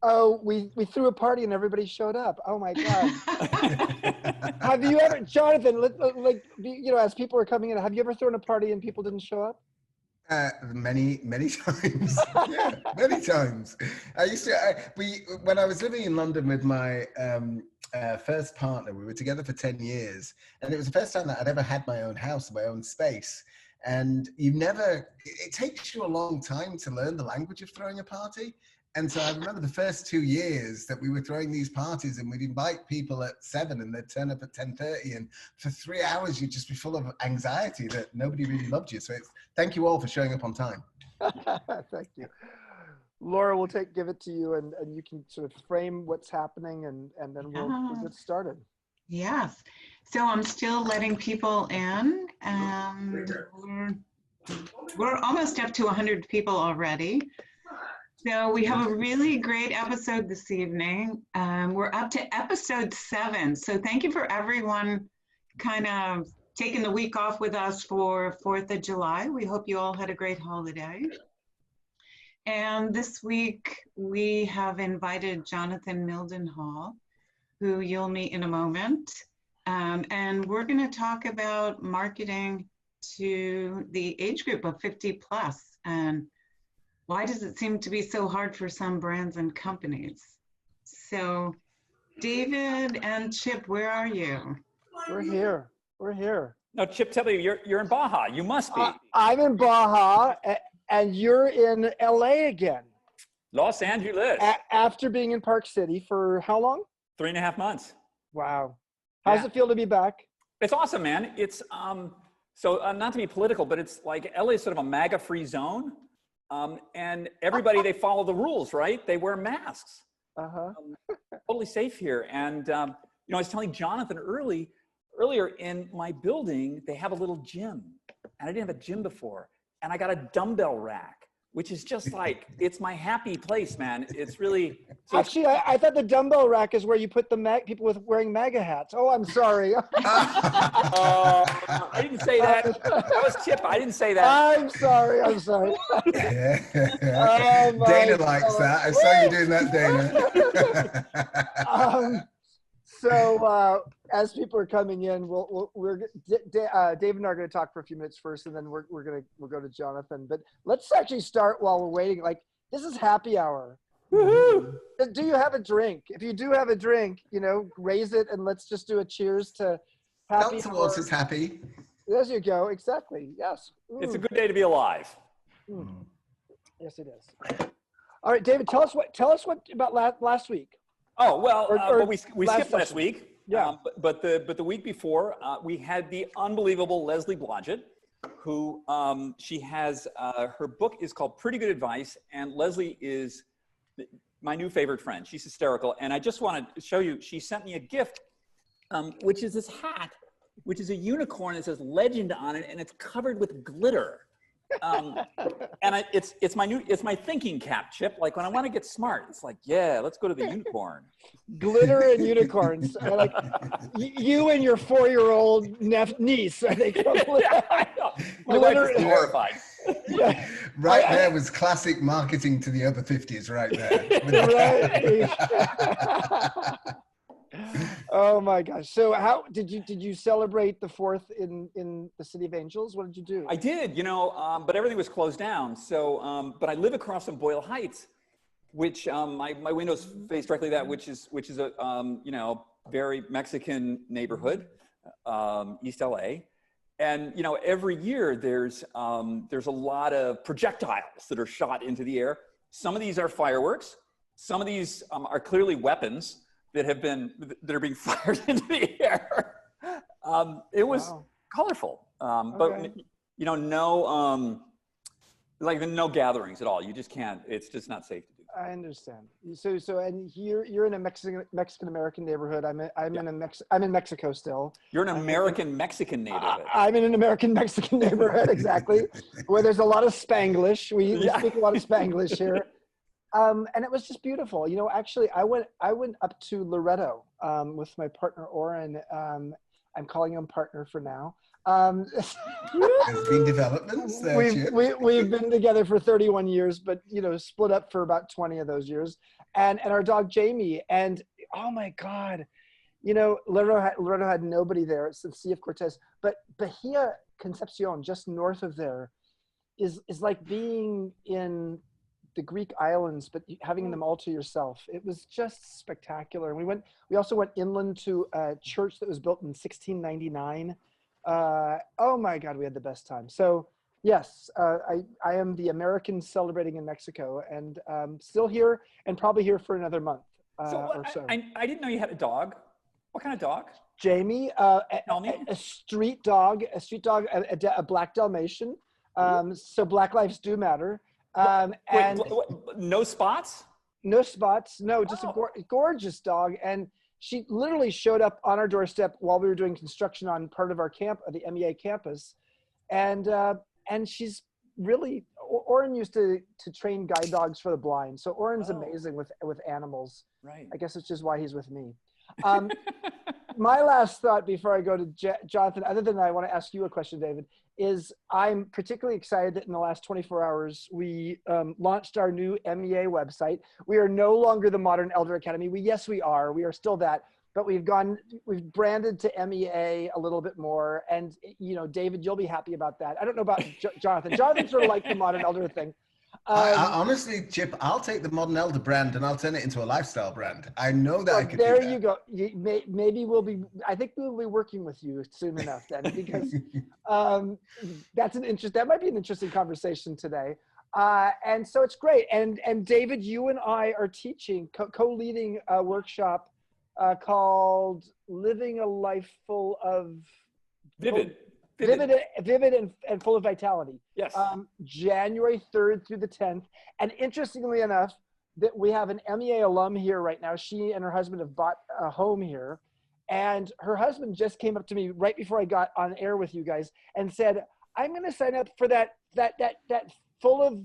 Oh, we threw a party and everybody showed up. Oh my God. Have you ever, Jonathan, like, you know, as people are coming in, have you ever thrown a party and people didn't show up? Many times. Yeah, many times. I used to, when I was living in London with my first partner, we were together for 10 years. And it was the first time that I'd ever had my own house, my own space. And it takes you a long time to learn the language of throwing a party. And so I remember the first 2 years that we were throwing these parties and we'd invite people at 7 and they'd turn up at 10:30. And for 3 hours, you'd just be full of anxiety that nobody really loved you. So thank you all for showing up on time. Thank you. Laura, we'll give it to you and you can sort of frame what's happening and then we'll get started. Yes. So I'm still letting people in and we're almost up to 100 people already. So we have a really great episode this evening. We're up to episode 7. So thank you for everyone kind of taking the week off with us for 4th of July. We hope you all had a great holiday. And this week we have invited Jonathan Mildenhall, who you'll meet in a moment. And we're going to talk about marketing to the age group of 50 plus. And why does it seem to be so hard for some brands and companies? So David and Chip, where are you? We're here. We're here. No, Chip, tell me, you're in Baja. You must be. I'm in Baja, and you're in LA again. Los Angeles. After being in Park City for how long? 3.5 months. Wow. How's it feel to be back? It's awesome, man. It's so not to be political, but it's like LA is sort of a MAGA-free zone. And everybody, they follow the rules, right? They wear masks. Totally safe here. And, you know, I was telling Jonathan earlier in my building, they have a little gym. And I didn't have a gym before. And I got a dumbbell rack, which is just like, it's my happy place, man. It's really. So actually, I thought the dumbbell rack is where you put the people with wearing MAGA hats. Oh, I'm sorry. I didn't say that. That was Chip. I didn't say that. I'm sorry. Oh, Dana likes that. I saw you doing that, Dana. So as people are coming in, Dave and I are going to talk for a few minutes first, and then we'll go to Jonathan. But let's actually start while we're waiting. Like, this is happy hour. Woohoo! Do you have a drink? If you do have a drink, you know, raise it and let's just do a cheers to happy. Not towards is happy. There you go. Exactly. Yes. It's a good day to be alive. Yes, it is. All right, David, tell us what about last week. Oh, well, we skipped last week. Yeah. But the week before, we had the unbelievable Leslie Blodgett, who she has, her book is called Pretty Good Advice. And Leslie is my new favorite friend. She's hysterical. And I just want to show you, she sent me a gift, which is this hat, which is a unicorn. It says legend on it, and it's covered with glitter. And it's my thinking cap, Chip. Like when I want to get smart, it's like, yeah, let's go to the unicorn. Glitter and unicorns. Like you and your 4-year-old niece, I think. I know. My wife is horrified. Yeah. Right there was classic marketing to the over 50s right there. Right. Oh my gosh. So how did you celebrate the 4th in the City of Angels? What did you do? I did, you know, but everything was closed down. So, but I live across from Boyle Heights, which my windows face directly that, which is a you know, very Mexican neighborhood, East LA. And you know, every year there's a lot of projectiles that are shot into the air. Some of these are fireworks. Some of these are clearly weapons that are being fired into the air. It was colorful, but you know, no gatherings at all. You just can't. It's just not safe to do. I understand. So, and you're in a Mexican American neighborhood. I'm in Mexico still. You're an American Mexican neighborhood. I'm in an American Mexican neighborhood, exactly, where there's a lot of Spanglish. We speak a lot of Spanglish here. And it was just beautiful. You know, actually, I went up to Loretto with my partner Oren, I'm calling him partner for now. There's been developments there, Chip. We've been together for 31 years, but split up for about 20 of those years. And our dog Jamie, and oh my God, Loreto had nobody there. It's the Sea of Cortez, but Bahia Concepcion, just north of there, is like being in the Greek islands, but having them all to yourself. It was just spectacular. And we also went inland to a church that was built in 1699. Oh my God, we had the best time. So yes, I am the American celebrating in Mexico, and still here and probably here for another month or so. I didn't know you had a dog. What kind of dog? Jamie, a street dog, a black Dalmatian. So Black lives do matter. No spots? No spots. No, just a gorgeous dog. And she literally showed up on our doorstep while we were doing construction on part of our the MEA campus. And she's really, Oren used to train guide dogs for the blind. So Oren's amazing with animals. Right. I guess it's just why he's with me. My last thought before I go to Jonathan, other than I want to ask you a question, David, is I'm particularly excited that in the last 24 hours, we launched our new MEA website. We are no longer the Modern Elder Academy. Yes, we are. We are still that, but we've branded to MEA a little bit more. And, David, you'll be happy about that. I don't know about Jonathan. Jonathan sort of like the Modern Elder thing. I honestly, Chip, I'll take the Modern Elder brand and I'll turn it into a lifestyle brand. I know that I could do that. There you go. Maybe I think we'll be working with you soon enough then, because that might be an interesting conversation today. And so it's great. And David, you and I are teaching, co-leading a workshop called Living a Life Full of Vivid and full of vitality. Yes. January 3rd through the 10th. And interestingly enough, that we have an MEA alum here right now. She and her husband have bought a home here. And her husband just came up to me right before I got on air with you guys and said, I'm going to sign up for that full of,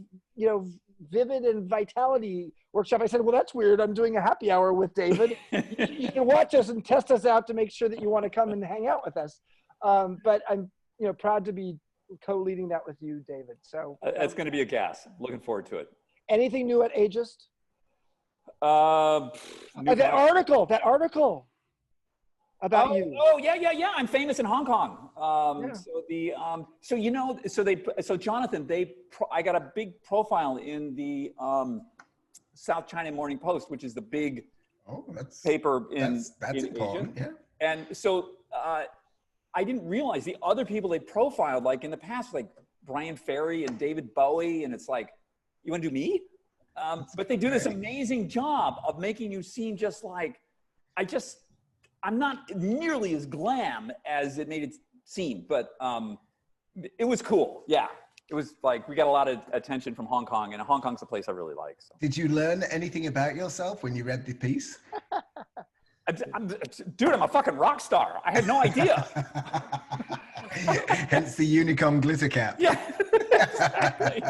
vivid and vitality workshop. I said, well, that's weird. I'm doing a happy hour with David. You can watch us and test us out to make sure that you want to come and hang out with us. But I'm, proud to be co-leading that with you, David. So that's going to be a gas. Looking forward to it. Anything new at Ageist? That article about you. Oh yeah. I'm famous in Hong Kong. So Jonathan, I got a big profile in the South China Morning Post, which is the big paper in important. Asia. Yeah. And so I didn't realize the other people they profiled, like in the past, like Brian Ferry and David Bowie, and it's like, you want to do me? But they do this amazing job of making you seem just like, I'm not nearly as glam as it made it seem, but it was cool. Yeah. It was like, we got a lot of attention from Hong Kong, and Hong Kong's a place I really like. So. Did you learn anything about yourself when you read the piece? Dude, I'm a fucking rock star. I had no idea. Hence the unicorn glitter cap. Yeah, exactly.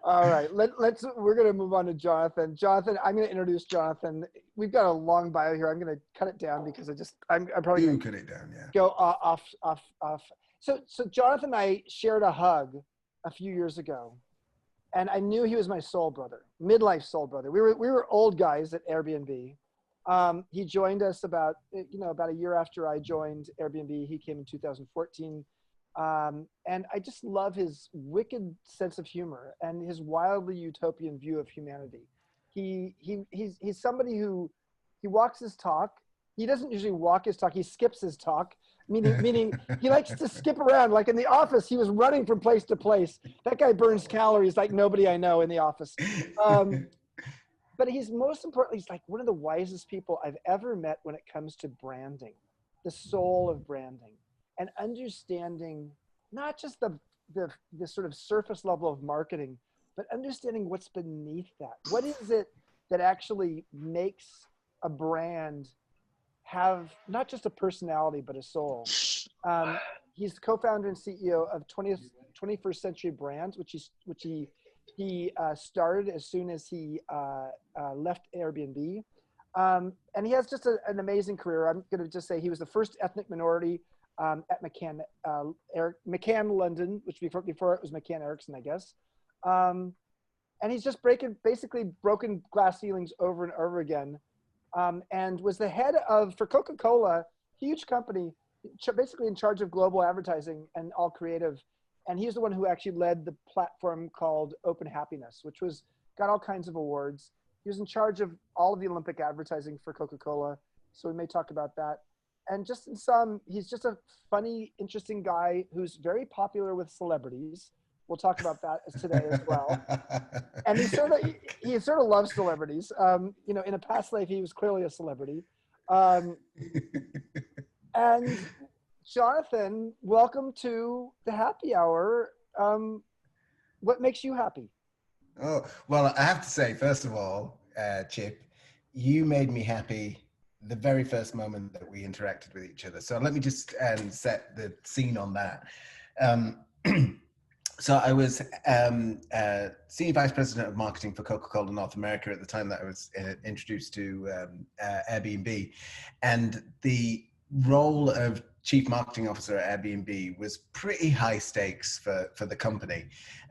All right, we're going to move on to Jonathan. Jonathan, I'm going to introduce Jonathan. We've got a long bio here. I'm going to cut it down because I'm probably going to cut it down. Yeah. Go off. So Jonathan and I shared a hug a few years ago. And I knew he was my soul brother, midlife soul brother. We were old guys at Airbnb. He joined us about a year after I joined Airbnb. He came in 2014. And I just love his wicked sense of humor and his wildly utopian view of humanity. He's somebody who he walks his talk. He doesn't usually walk his talk. He skips his talk. Meaning he likes to skip around. Like in the office, he was running from place to place. That guy burns calories like nobody I know in the office. But he's most importantly, he's like one of the wisest people I've ever met when it comes to branding, the soul of branding, and understanding not just the sort of surface level of marketing, but understanding what's beneath that. What is it that actually makes a brand have not just a personality, but a soul? He's co-founder and CEO of 21st Century Brands, which he started as soon as he left Airbnb. And he has just an amazing career. I'm going to just say he was the first ethnic minority at McCann London, which before it was McCann Erickson, I guess. And he's just basically broken glass ceilings over and over again, and was the head of, for Coca-Cola, huge company, basically in charge of global advertising and all creative. And he's the one who actually led the platform called Open Happiness, which got all kinds of awards. He was in charge of all of the Olympic advertising for Coca-Cola. So we may talk about that. And just in sum, he's just a funny, interesting guy who's very popular with celebrities. We'll talk about that today as well. And he sort of loves celebrities. In a past life, he was clearly a celebrity. And Jonathan, welcome to the happy hour. What makes you happy? Oh, well, I have to say, first of all, Chip, you made me happy the very first moment that we interacted with each other. So let me just set the scene on that. So I was Senior Vice President of Marketing for Coca-Cola North America at the time that I was introduced to Airbnb. And the role of Chief Marketing Officer at Airbnb was pretty high stakes for the company.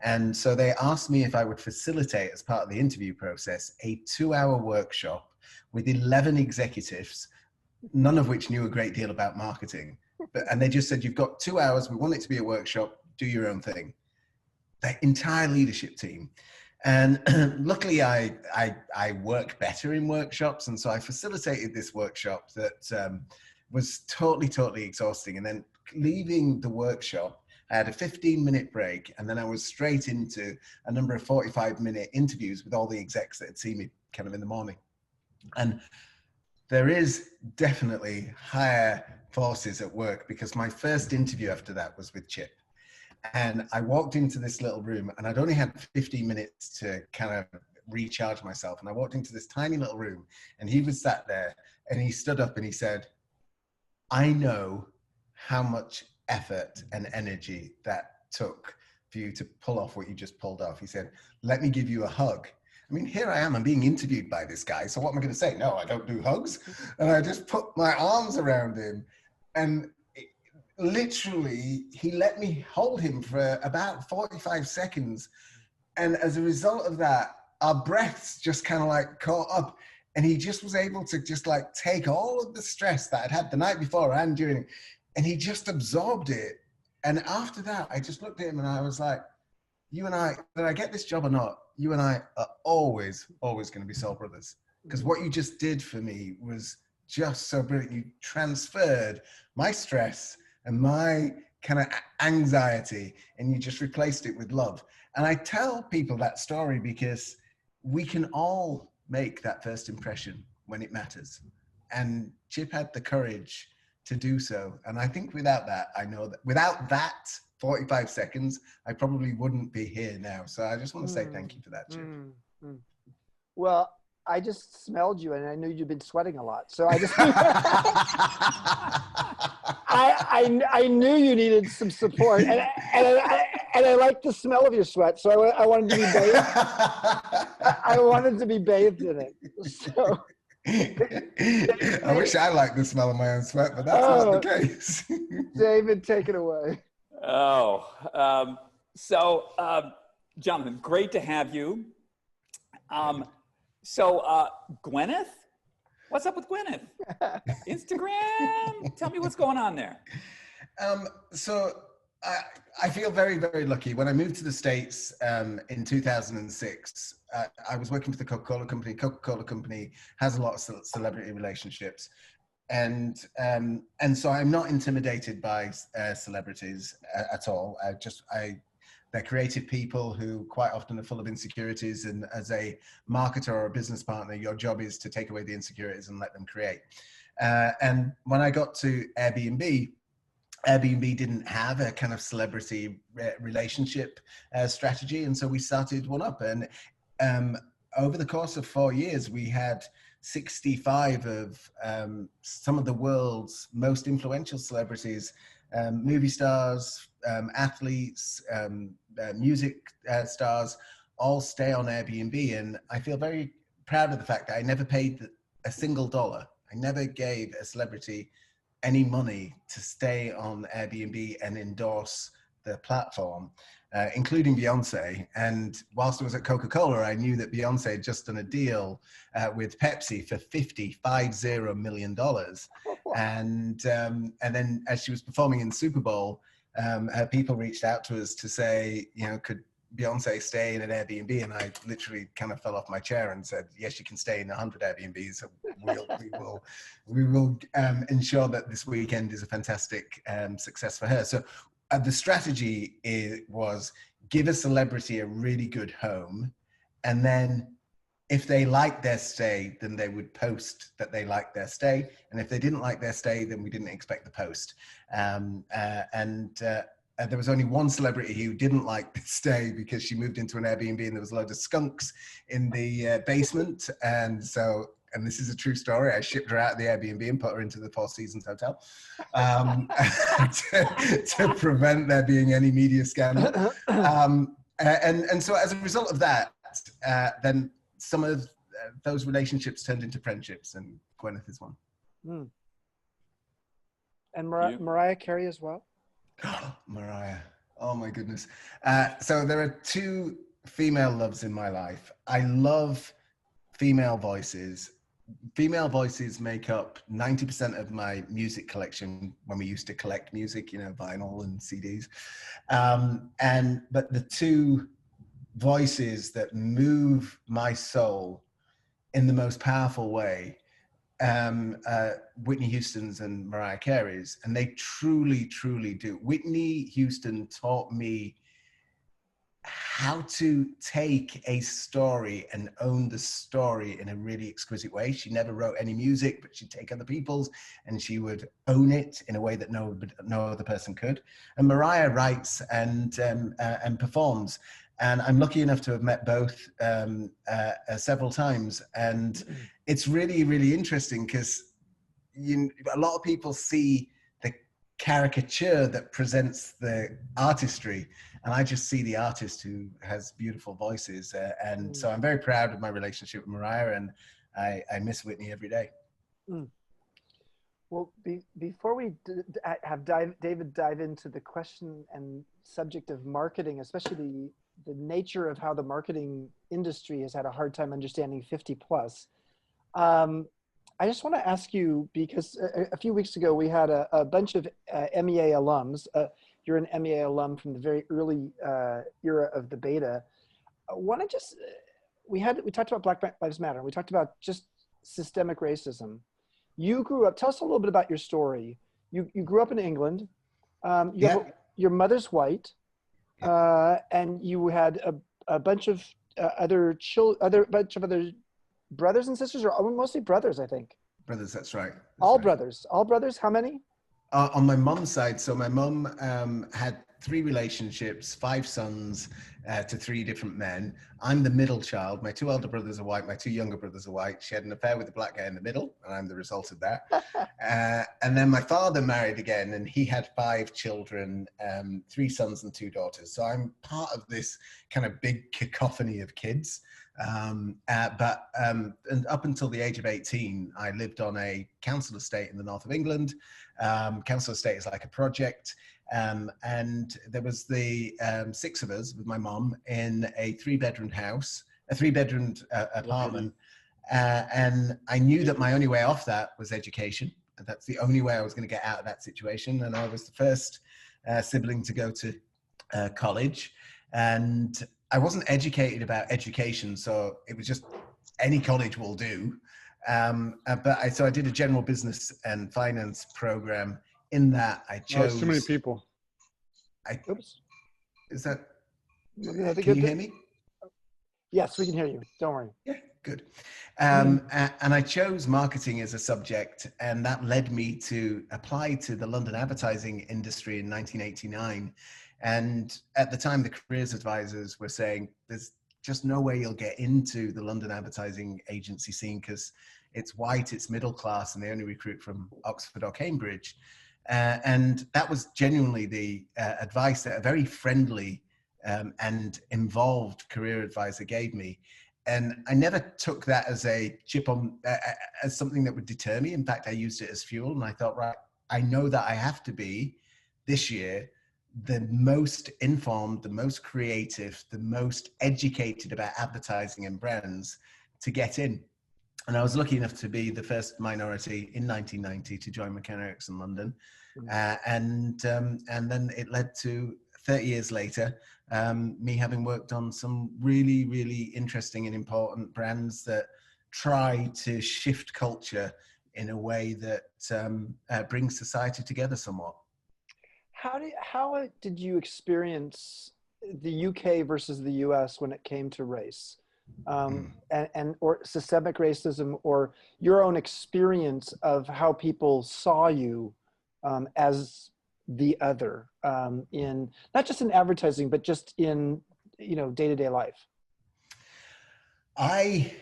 And so they asked me if I would facilitate, as part of the interview process, a 2-hour workshop with 11 executives, none of which knew a great deal about marketing. And they just said, you've got 2 hours, we want it to be a workshop, do your own thing. The entire leadership team. And luckily I work better in workshops. And so I facilitated this workshop that was totally exhausting. And then leaving the workshop, I had a 15-minute break, and then I was straight into a number of 45-minute interviews with all the execs that had seen me kind of in the morning. And there is definitely higher forces at work, because my first interview after that was with Chip. And I walked into this little room, and I'd only had 15 minutes to kind of recharge myself. And I walked into this tiny little room, and he was sat there, and he stood up and he said, I know how much effort and energy that took for you to pull off what you just pulled off. He said, let me give you a hug. I mean, here I am, I'm being interviewed by this guy. So what am I going to say? No, I don't do hugs. And I just put my arms around him, and literally, he let me hold him for about 45 seconds. And as a result of that, our breaths just kind of like caught up. And he just was able to just like take all of the stress that I'd had the night before and during, and he just absorbed it. And after that, I just looked at him and I was like, you and I, whether I get this job or not, you and I are always going to be soul brothers. Because what you just did for me was just so brilliant. You transferred my stress and my kind of anxiety, and you just replaced it with love. And I tell people that story because we can all make that first impression when it matters. And Chip had the courage to do so. And I think without that, I know that without that 45 seconds, I probably wouldn't be here now. So I just want to say thank you for that, Chip. Well, I just smelled you, and I knew you'd been sweating a lot. So I just, I knew you needed some support, and I like the smell of your sweat. So I wanted to be bathed. I wanted to be bathed in it. So I wish I liked the smell of my own sweat, but that's not the case. David, take it away. Jonathan, great to have you. So Gwyneth, what's up with Gwyneth? Instagram, tell me what's going on there. So I feel very lucky. When I moved to the States in 2006, I was working for the Coca-Cola Company. Coca-Cola Company has a lot of celebrity relationships. And so I'm not intimidated by celebrities at all. They're creative people who quite often are full of insecurities. And as a marketer or a business partner, your job is to take away the insecurities and let them create. And when I got to Airbnb didn't have a kind of celebrity relationship strategy. And so we started one up. And over the course of 4 years, we had 65 of some of the world's most influential celebrities, movie stars, athletes, music stars, all stay on Airbnb. And I feel very proud of the fact that I never paid a single dollar. I never gave a celebrity any money to stay on Airbnb and endorse the platform, including Beyonce. And whilst I was at Coca-Cola, I knew that Beyonce had just done a deal with Pepsi for $50 million. And then as she was performing in the Super Bowl, her people reached out to us to say, you know, could Beyonce stay in an Airbnb? And I literally kind of fell off my chair and said, yes, you can stay in 100 Airbnbs. So we will ensure that this weekend is a fantastic success for her. So the strategy was give a celebrity a really good home, and then if they liked their stay, then they would post that they liked their stay. And if they didn't like their stay, then we didn't expect the post. There was only one celebrity who didn't like the stay because she moved into an Airbnb and there was a load of skunks in the basement. And this is a true story, I shipped her out of the Airbnb and put her into the Four Seasons Hotel to prevent there being any media scandal. And so as a result of that, then some of those relationships turned into friendships, and Gwyneth is one. Mm. And Mariah Carey as well? Mariah, oh my goodness. So there are two female loves in my life. I love female voices. Female voices make up 90% of my music collection when we used to collect music, you know, vinyl and CDs. But the two voices that move my soul in the most powerful way, Whitney Houston's and Mariah Carey's, and they truly, truly do. Whitney Houston taught me how to take a story and own the story in a really exquisite way. She never wrote any music, but she'd take other people's and she would own it in a way that no other person could. And Mariah writes and performs. And I'm lucky enough to have met both several times. And it's really, really interesting because a lot of people see the caricature that presents the artistry. And I just see the artist who has beautiful voices. And so I'm very proud of my relationship with Mariah, and I miss Whitney every day. Mm. Well, before we have David dive into the question and subject of marketing, especially the nature of how the marketing industry has had a hard time understanding 50 plus, I just want to ask you, because a few weeks ago we had a bunch of MEA alums. You're an MEA alum from the very early era of the beta. We talked about Black Lives Matter. We talked about just systemic racism. You grew up, tell us a little bit about your story. You grew up in England. Your mother's white, and you had a bunch of other brothers and sisters, or mostly brothers, I think. Brothers, that's right. All brothers. How many? On my mum's side, so my mum had 3 relationships, 5 sons to 3 different men. I'm the middle child. My 2 elder brothers are white. My 2 younger brothers are white. She had an affair with the black guy in the middle, and I'm the result of that. And then my father married again, and he had 5 children, 3 sons and 2 daughters. So I'm part of this kind of big cacophony of kids. And up until the age of 18, I lived on a council estate in the north of England. Council estate is like a project. And there was the 6 of us with my mom in a 3-bedroom house, a 3-bedroom apartment. And I knew that my only way off that was education. That's the only way I was going to get out of that situation. And I was the first sibling to go to college. And I wasn't educated about education, so it was just any college will do. So I did a general business and finance program. In that, I chose. Oh, too many people. Oops. Is that? Can you hear me? Yes, we can hear you. Don't worry. Yeah, good. And I chose marketing as a subject, and that led me to apply to the London advertising industry in 1989. And at the time, the careers advisors were saying, there's just no way you'll get into the London advertising agency scene because it's white, it's middle class, and they only recruit from Oxford or Cambridge. And that was genuinely the advice that a very friendly and involved career advisor gave me. and I never took that as a chip on, as something that would deter me. In fact, I used it as fuel, and I thought, right, I know that I have to be this year the most informed, the most creative, the most educated about advertising and brands to get in. And I was lucky enough to be the first minority in 1990 to join McKenna Erickson London. And then it led to 30 years later, me having worked on some really, really interesting and important brands that try to shift culture in a way that brings society together somewhat. How did you experience the UK versus the US when it came to race, and or systemic racism, or your own experience of how people saw you as the other, in not just in advertising, but just in, you know, day-to-day life? I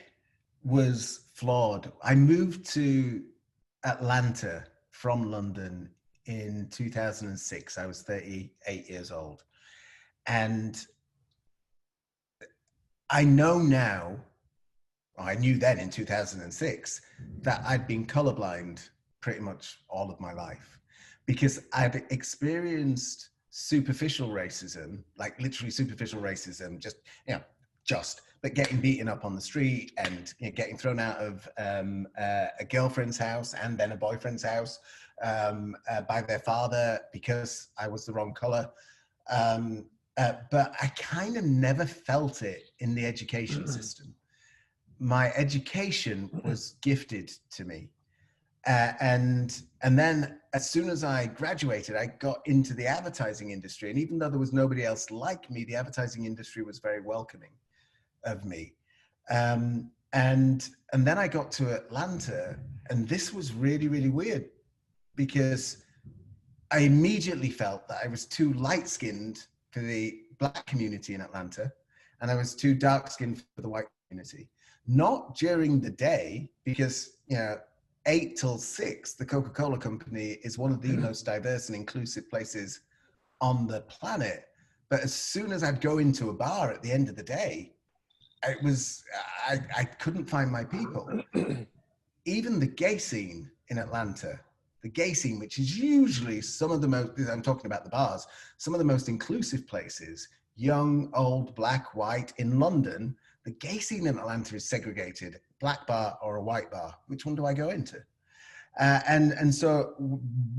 was flawed. I moved to Atlanta from London in 2006. I was 38 years old. And I know now, I knew then in 2006, that I'd been colorblind pretty much all of my life, because I'd experienced superficial racism, like literally superficial racism, but getting beaten up on the street and, you know, getting thrown out of a girlfriend's house and then a boyfriend's house by their father because I was the wrong color. But I kind of never felt it in the education system. My education was gifted to me. And then as soon as I graduated, I got into the advertising industry. And even though there was nobody else like me, the advertising industry was very welcoming of me. And then I got to Atlanta, and this was really, really weird, because I immediately felt that I was too light-skinned for the Black community in Atlanta, and I was too dark-skinned for the white community. Not during the day, because, you know, 8 till 6, the Coca-Cola company is one of the most diverse and inclusive places on the planet. But as soon as I'd go into a bar at the end of the day, I couldn't find my people. Even the gay scene in Atlanta, the gay scene, which is usually some of the most, I'm talking about the bars, some of the most inclusive places, young, old, black, white. In London, the gay scene in Atlanta is segregated, black bar or a white bar. Which one do I go into? And so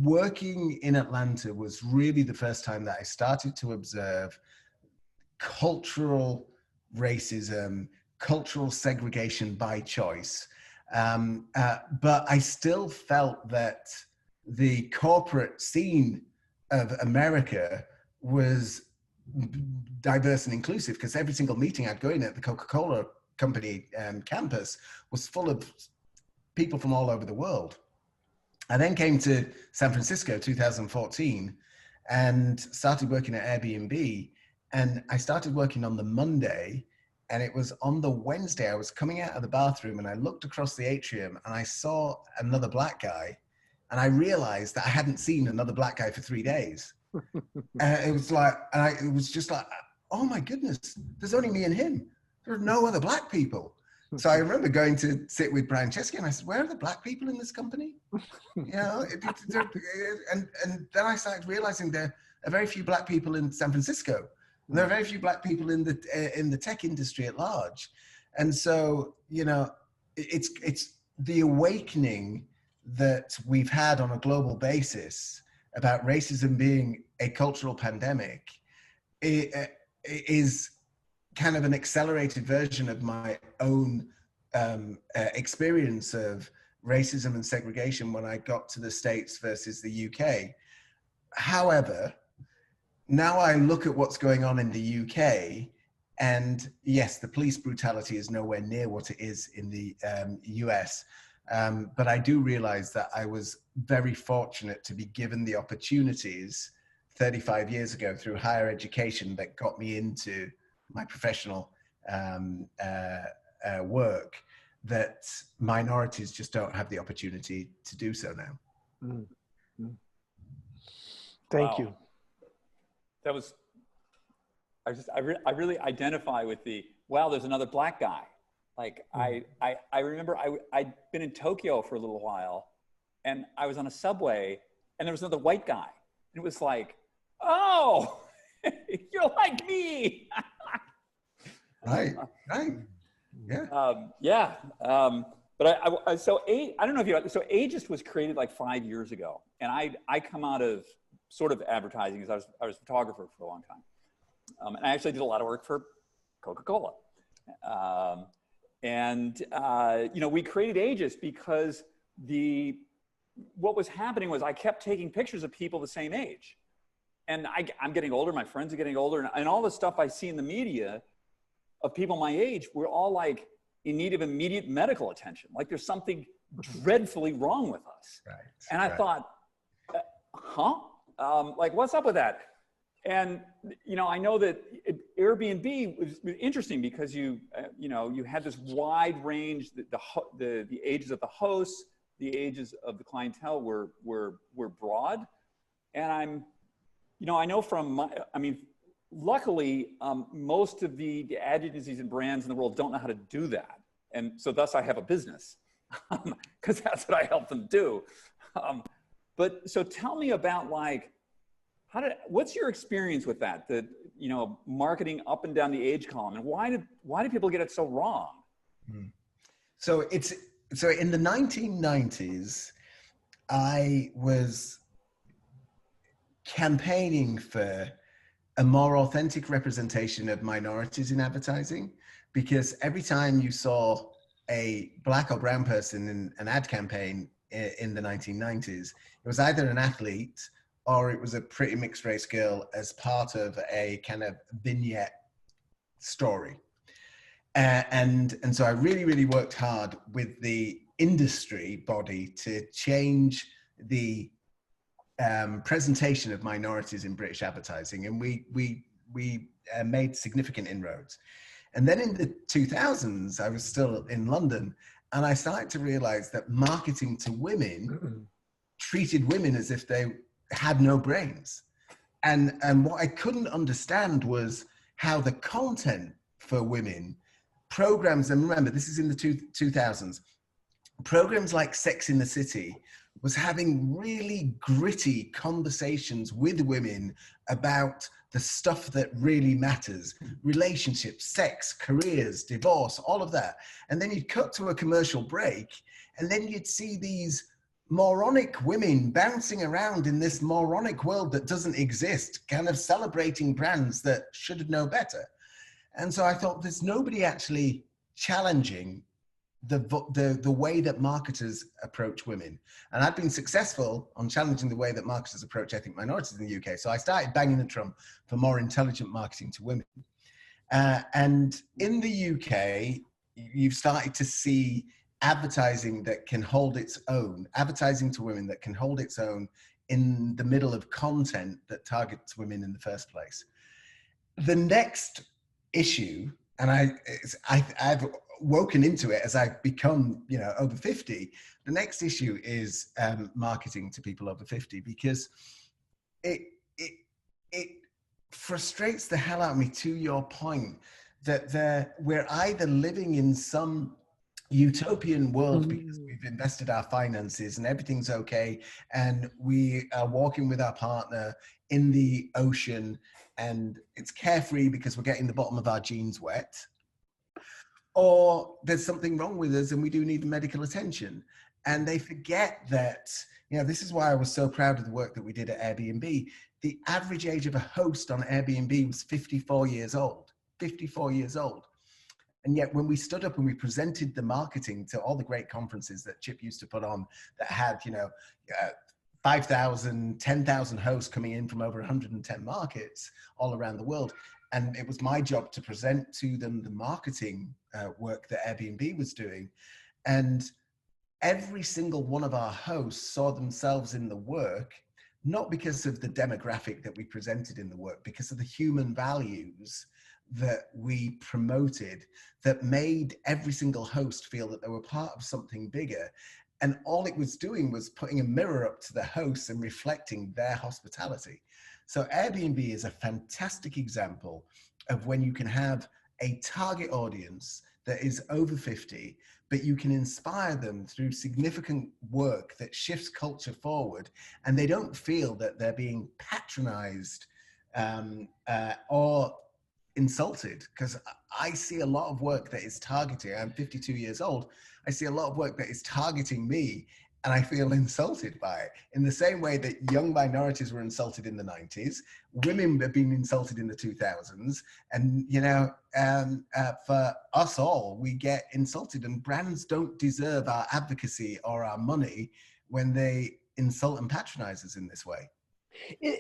working in Atlanta was really the first time that I started to observe cultural racism, cultural segregation by choice. But I still felt that the corporate scene of America was diverse and inclusive, because every single meeting I'd go in at the Coca-Cola company campus was full of people from all over the world. I then came to San Francisco 2014 and started working at Airbnb. And I started working on the Monday, and it was on the Wednesday I was coming out of the bathroom and I looked across the atrium and I saw another black guy, and I realized that I hadn't seen another black guy for 3 days. And it was just like, oh my goodness, there's only me and him. There are no other black people. So I remember going to sit with Brian Chesky, and I said, where are the black people in this company? You know, and then I started realizing there are very few black people in San Francisco. And there are very few black people in the tech industry at large. And so, you know, it's the awakening that we've had on a global basis about racism being a cultural pandemic. It is kind of an accelerated version of my own experience of racism and segregation when I got to the States versus the UK. However, now I look at what's going on in the UK, and yes, the police brutality is nowhere near what it is in the US. But I do realize that I was very fortunate to be given the opportunities 35 years ago through higher education that got me into my professional work, that minorities just don't have the opportunity to do so now. Mm-hmm. Thank you. That was, I really identify with the, wow, there's another black guy. Like I remember I'd been in Tokyo for a little while, and I was on a subway, and there was another white guy, and it was like, oh, you're like me. Right. Yeah. Yeah. But I don't know if so Ageist was created like 5 years ago, and I come out of sort of advertising because I was a photographer for a long time, and I actually did a lot of work for Coca-Cola, you know, we created Ageist because what was happening was I kept taking pictures of people the same age, and I'm getting older, my friends are getting older, and all the stuff I see in the media of people my age, we're all like in need of immediate medical attention. Like there's something dreadfully wrong with us. Right. And I thought, like what's up with that? And, you know, I know that Airbnb was interesting because you had this wide range, the ages of the hosts, the ages of the clientele were broad. And I know luckily, most of the ad agencies and brands in the world don't know how to do that. And so thus I have a business because that's what I help them do. But so tell me about like, what's your experience with that? Marketing up and down the age column, and why do people get it so wrong? So in the 1990s, I was campaigning for a more authentic representation of minorities in advertising, because every time you saw a black or brown person in an ad campaign in the 1990s, it was either an athlete or it was a pretty mixed race girl as part of a kind of vignette story. And so I really, really worked hard with the industry body to change the presentation of minorities in British advertising, and we made significant inroads. And then in the 2000s, I was still in London, and I started to realize that marketing to women treated women as if they had no brains. And what I couldn't understand was how the content for women, programs, and remember, this is in the 2000s, programs like Sex in the City was having really gritty conversations with women about the stuff that really matters: relationships, sex, careers, divorce, all of that. And then you'd cut to a commercial break, and then you'd see these moronic women bouncing around in this moronic world that doesn't exist, kind of celebrating brands that should know better. And so I thought, there's nobody actually challenging the way that marketers approach women. And I've been successful on challenging the way that marketers approach ethnic minorities in the UK. So I started banging the drum for more intelligent marketing to women. And in the UK, you've started to see advertising that can hold its own, advertising to women that can hold its own in the middle of content that targets women in the first place. The next issue, and I've woken into it as I've become, over 50. The next issue is marketing to people over 50, because it frustrates the hell out of me, to your point, that we're either living in some utopian world because we've invested our finances and everything's okay, and we are walking with our partner in the ocean and it's carefree because we're getting the bottom of our jeans wet, or there's something wrong with us and we do need medical attention. And they forget that, this is why I was so proud of the work that we did at Airbnb. The average age of a host on Airbnb was 54 years old, 54 years old. And yet when we stood up and we presented the marketing to all the great conferences that Chip used to put on that had, 5,000, 10,000 hosts coming in from over 110 markets all around the world. And it was my job to present to them the marketing work that Airbnb was doing. And every single one of our hosts saw themselves in the work, not because of the demographic that we presented in the work, because of the human values that we promoted that made every single host feel that they were part of something bigger. And all it was doing was putting a mirror up to the hosts and reflecting their hospitality. So Airbnb is a fantastic example of when you can have a target audience that is over 50, but you can inspire them through significant work that shifts culture forward, and they don't feel that they're being patronized or insulted. Because I see a lot of work that is targeting, I'm 52 years old, I see a lot of work that is targeting me, and I feel insulted by it. In the same way that young minorities were insulted in the 90s, women have been insulted in the 2000s, and for us all, we get insulted, and brands don't deserve our advocacy or our money when they insult and patronize us in this way.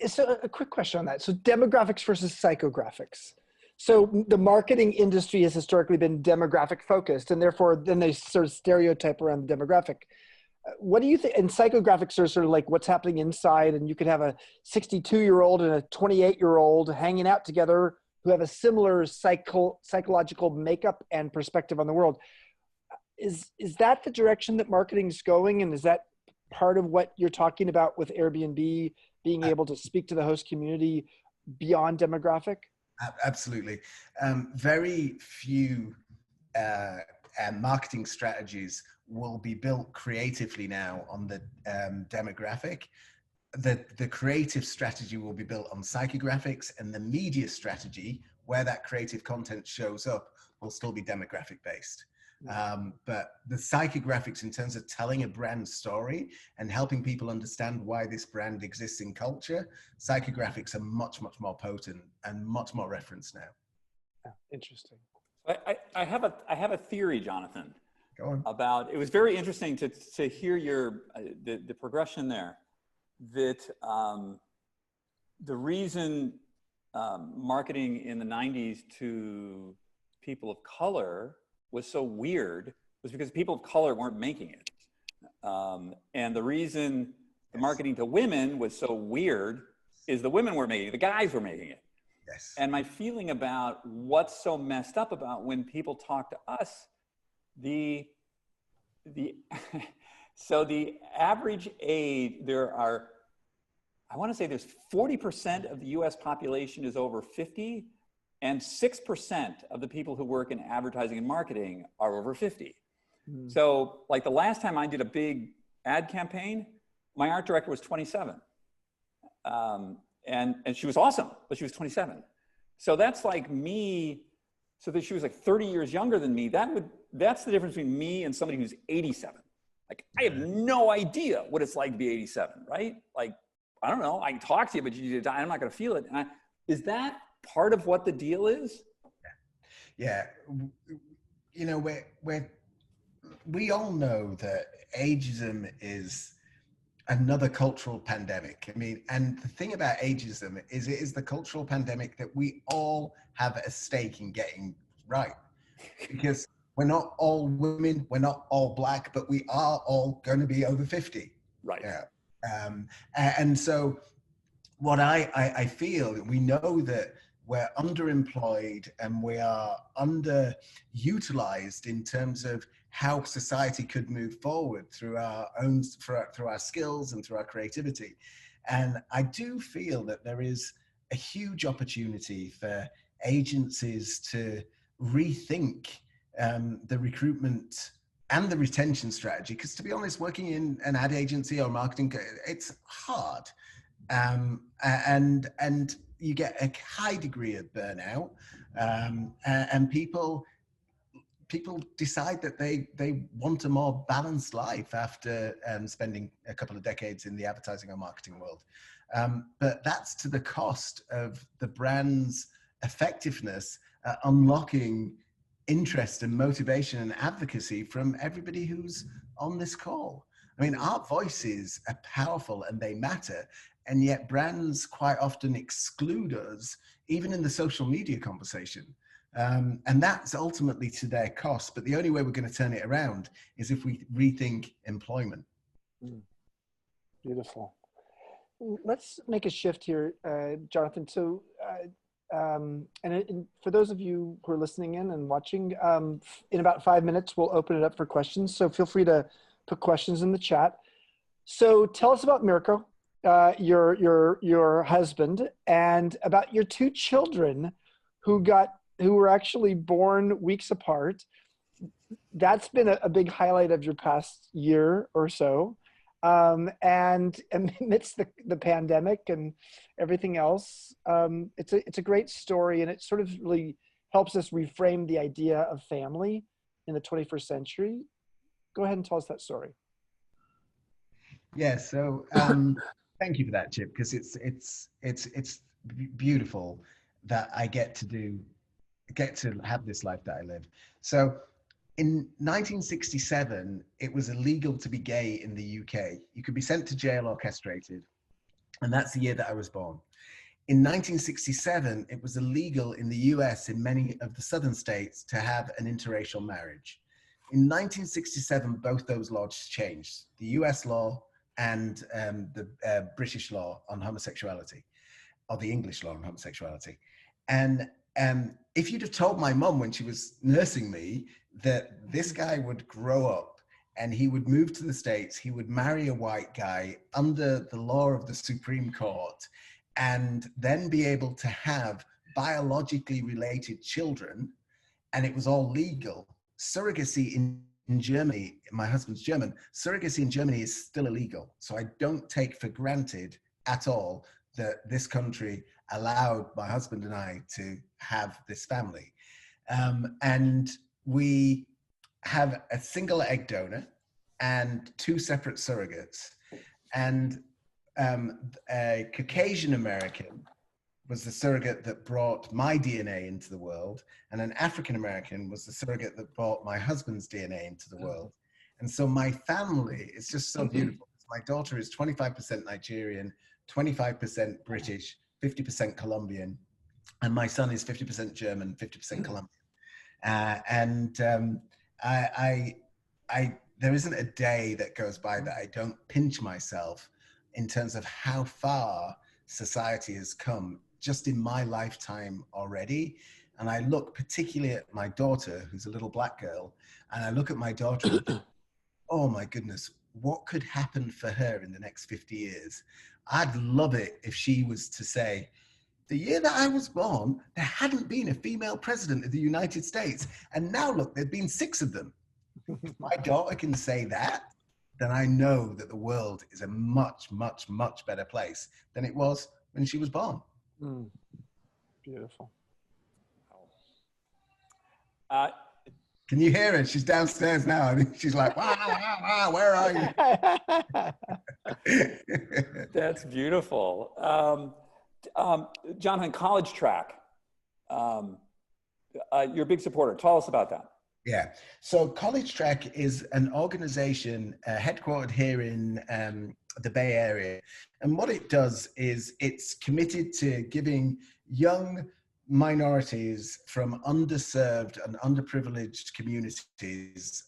So a quick question on that. So demographics versus psychographics. So the marketing industry has historically been demographic focused, and therefore then they sort of stereotype around the demographic. What do you think? And psychographics are sort of like what's happening inside, and you could have a 62-year-old and a 28-year-old hanging out together who have a similar psychological makeup and perspective on the world. Is that the direction that marketing is going? And is that part of what you're talking about with Airbnb being able to speak to the host community beyond demographic? Absolutely. Very few marketing strategies will be built creatively now on the demographic. The creative strategy will be built on psychographics, and the media strategy, where that creative content shows up, will still be demographic based. But the psychographics, in terms of telling a brand story and helping people understand why this brand exists in culture, psychographics are much, much more potent and much more referenced now. Yeah, interesting. I have a theory, Jonathan. Go on. About, it was very interesting to hear your the progression there. That the reason marketing in the 90s to people of color was so weird was because people of color weren't making it. And the reason the marketing to women was so weird is the women weren't making it, the guys were making it. Yes. And my feeling about what's so messed up about when people talk to us, so the average age, I want to say there's 40% of the US population is over 50, and 6% of the people who work in advertising and marketing are over 50. Mm. So like the last time I did a big ad campaign, my art director was 27. And she was awesome, but she was 27. So that's like me, so that she was like 30 years younger than me. That's the difference between me and somebody who's 87. Like, I have no idea what it's like to be 87, right? Like, I don't know, I can talk to you, but I'm not gonna feel it. And is that part of what the deal is? Yeah, you know, we all know that ageism is another cultural pandemic. I mean, and the thing about ageism is it is the cultural pandemic that we all have a stake in getting right. Because we're not all women, we're not all Black, but we are all going to be over 50. Right. Yeah. And so what I feel, we know that we're underemployed and we are underutilized in terms of how society could move forward through our own, through our skills and through our creativity. And I do feel that there is a huge opportunity for agencies to rethink the recruitment and the retention strategy. Because to be honest, working in an ad agency or marketing, it's hard. And you get a high degree of burnout, and people decide that they want a more balanced life after spending a couple of decades in the advertising or marketing world. But that's to the cost of the brand's effectiveness at unlocking interest and motivation and advocacy from everybody who's on this call. I mean, our voices are powerful and they matter, and yet brands quite often exclude us, even in the social media conversation. And that's ultimately to their cost. But the only way we're going to turn it around is if we rethink employment. Beautiful. Let's make a shift here, Jonathan. So, and for those of you who are listening in and watching, in about 5 minutes, we'll open it up for questions. So feel free to put questions in the chat. So tell us about Mirko, your husband, and about your two children who were actually born weeks apart. that's been a big highlight of your past year or so. And amidst the pandemic and everything else, it's a great story, and it sort of really helps us reframe the idea of family in the 21st century. Go ahead and tell us that story. Yeah, so thank you for that, Chip, because it's beautiful that I get to have this life that I live. So in 1967, it was illegal to be gay in the UK. You could be sent to jail or castrated, and that's the year that I was born. In 1967, it was illegal in the US in many of the southern states to have an interracial marriage. In 1967, both those laws changed, the US law and the British law on homosexuality, or the English law on homosexuality. And if you'd have told my mum when she was nursing me that this guy would grow up and he would move to the States, he would marry a white guy under the law of the Supreme Court, and then be able to have biologically related children, and it was all legal. Surrogacy in Germany, my husband's German, surrogacy in Germany is still illegal. So I don't take for granted at all that this country allowed my husband and I to have this family. And we have a single egg donor and two separate surrogates. And a Caucasian American was the surrogate that brought my DNA into the world, and an African American was the surrogate that brought my husband's DNA into the world. And so my family is just so beautiful. My daughter is 25% Nigerian, 25% British, 50% Colombian, and my son is 50% German, 50% Colombian. There isn't a day that goes by that I don't pinch myself in terms of how far society has come just in my lifetime already. And I look particularly at my daughter, who's a little black girl, and I look at my daughter and think, oh my goodness, what could happen for her in the next 50 years? I'd love it if she was to say, the year that I was born, there hadn't been a female president of the United States. And now look, there've been 6 of them. If my daughter can say that, then I know that the world is a much, much, much better place than it was when she was born. Beautiful. Can you hear her? She's downstairs now. I think she's like, wow, where are you? That's beautiful. Jonathan, college track. You're a big supporter. Tell us about that. Yeah. So College Track is an organization headquartered here in the Bay Area. And what it does is it's committed to giving young minorities from underserved and underprivileged communities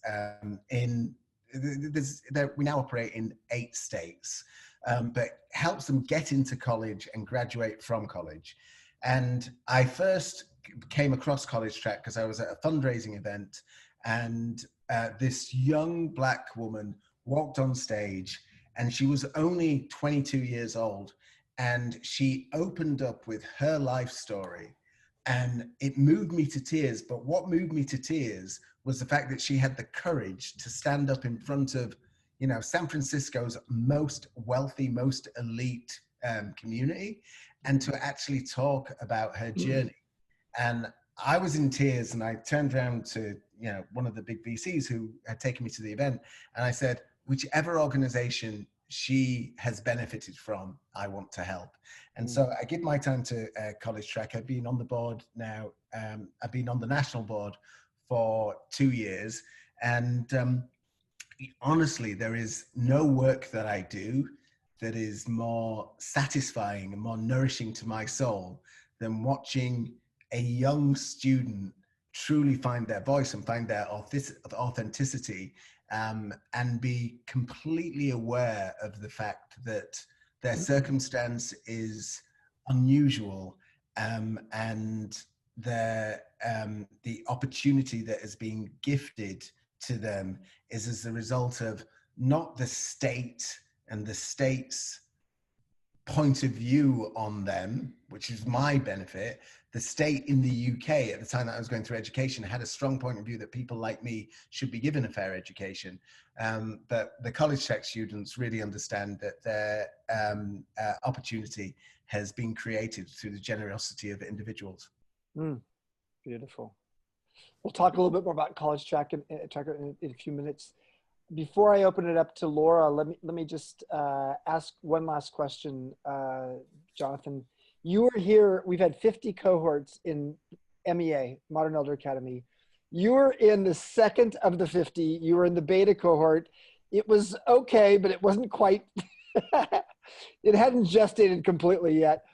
we now operate in 8 states, but helps them get into college and graduate from college. And I first came across College Track because I was at a fundraising event, and this young black woman walked on stage, and she was only 22 years old, and she opened up with her life story, and it moved me to tears. But what moved me to tears was the fact that she had the courage to stand up in front of, San Francisco's most wealthy, most elite community, and to actually talk about her journey. And I was in tears, and I turned around to, one of the big VCs who had taken me to the event, and I said, whichever organization she has benefited from, I want to help. And so I give my time to College Track. I've been on the board now. I've been on the national board for 2 years. And honestly, there is no work that I do that is more satisfying and more nourishing to my soul than watching a young student truly find their voice and find their authenticity, and be completely aware of the fact that their circumstance is unusual, and the opportunity that is being gifted to them is as a result of not the state and the state's point of view on them, which is my benefit, the state in the UK at the time that I was going through education had a strong point of view that people like me should be given a fair education. But the college tech students really understand that their opportunity has been created through the generosity of individuals. Beautiful. We'll talk a little bit more about college track in a few minutes. Before I open it up to Laura, let me just ask one last question, Jonathan. You were here, we've had 50 cohorts in MEA, Modern Elder Academy. You were in the second of the 50. You were in the beta cohort. It was okay, but it wasn't quite, it hadn't gestated completely yet.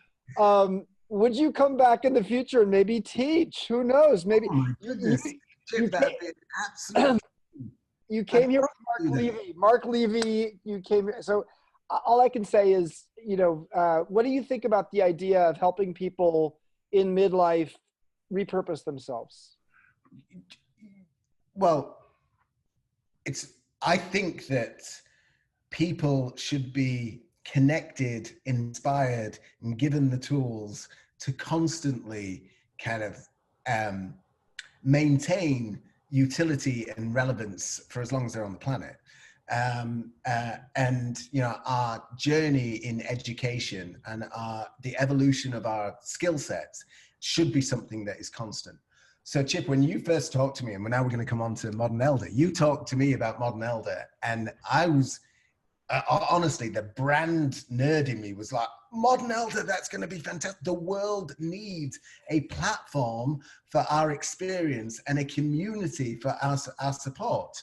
Would you come back in the future and maybe teach? Who knows? Maybe Oh my goodness. you came here with Mark Levy. Mark Levy, you came here. So all I can say is, you know, what do you think about the idea of helping people in midlife repurpose themselves? Well, I think that people should be connected, inspired, and given the tools to constantly kind of maintain utility and relevance for as long as they're on the planet. And you know, our journey in education and the evolution of our skill sets should be something that is constant. So Chip, when you first talked to me, and now we're going to come on to Modern Elder, you talked to me about Modern Elder, and I was honestly, the brand nerd in me was like, Modern Elder, that's going to be fantastic. The world needs a platform for our experience and a community for our support.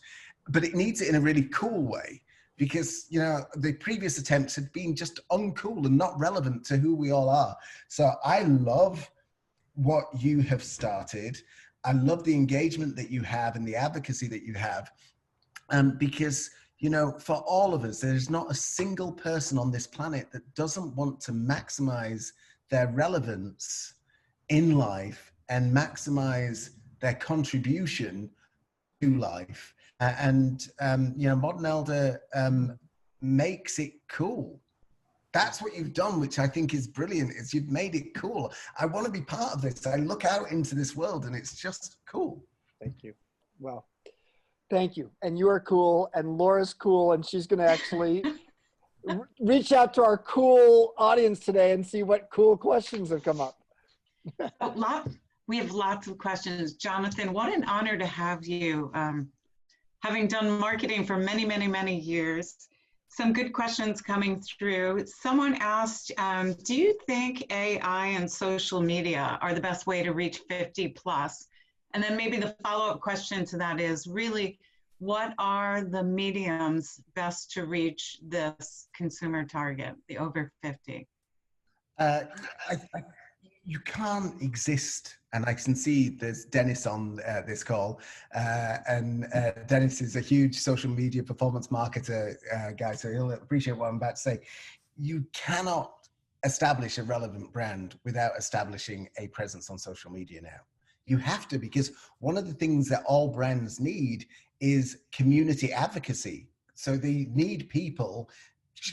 But it needs it in a really cool way, because, you know, the previous attempts had been just uncool and not relevant to who we all are. So I love what you have started. I love the engagement that you have and the advocacy that you have, because, you know, for all of us, there's not a single person on this planet that doesn't want to maximize their relevance in life and maximize their contribution to life. You know, Modern Elder makes it cool. That's what you've done, which I think is brilliant, is you've made it cool. I want to be part of this. I look out into this world and it's just cool. Thank you. Well, thank you. And you are cool, and Laura's cool, and she's going to actually reach out to our cool audience today and see what cool questions have come up. We have lots of questions. Jonathan, what an honor to have you. Having done marketing for many, many, many years, some good questions coming through. Someone asked, do you think AI and social media are the best way to reach 50 plus? And then maybe the follow-up question to that is really, what are the mediums best to reach this consumer target, the over 50? You can't exist, and I can see there's Dennis on this call, and Dennis is a huge social media performance marketer guy, so he'll appreciate what I'm about to say. You cannot establish a relevant brand without establishing a presence on social media now. You have to, because one of the things that all brands need is community advocacy. So they need people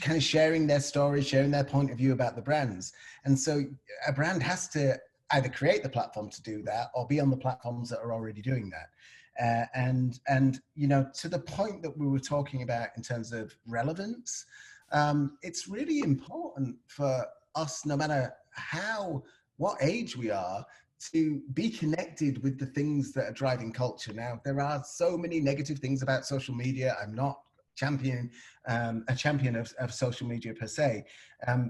kind of sharing their stories, sharing their point of view about the brands. And so a brand has to either create the platform to do that or be on the platforms that are already doing that. And you know, to the point that we were talking about in terms of relevance, it's really important for us, no matter what age we are, to be connected with the things that are driving culture. Now, there are so many negative things about social media. I'm not a champion of social media per se,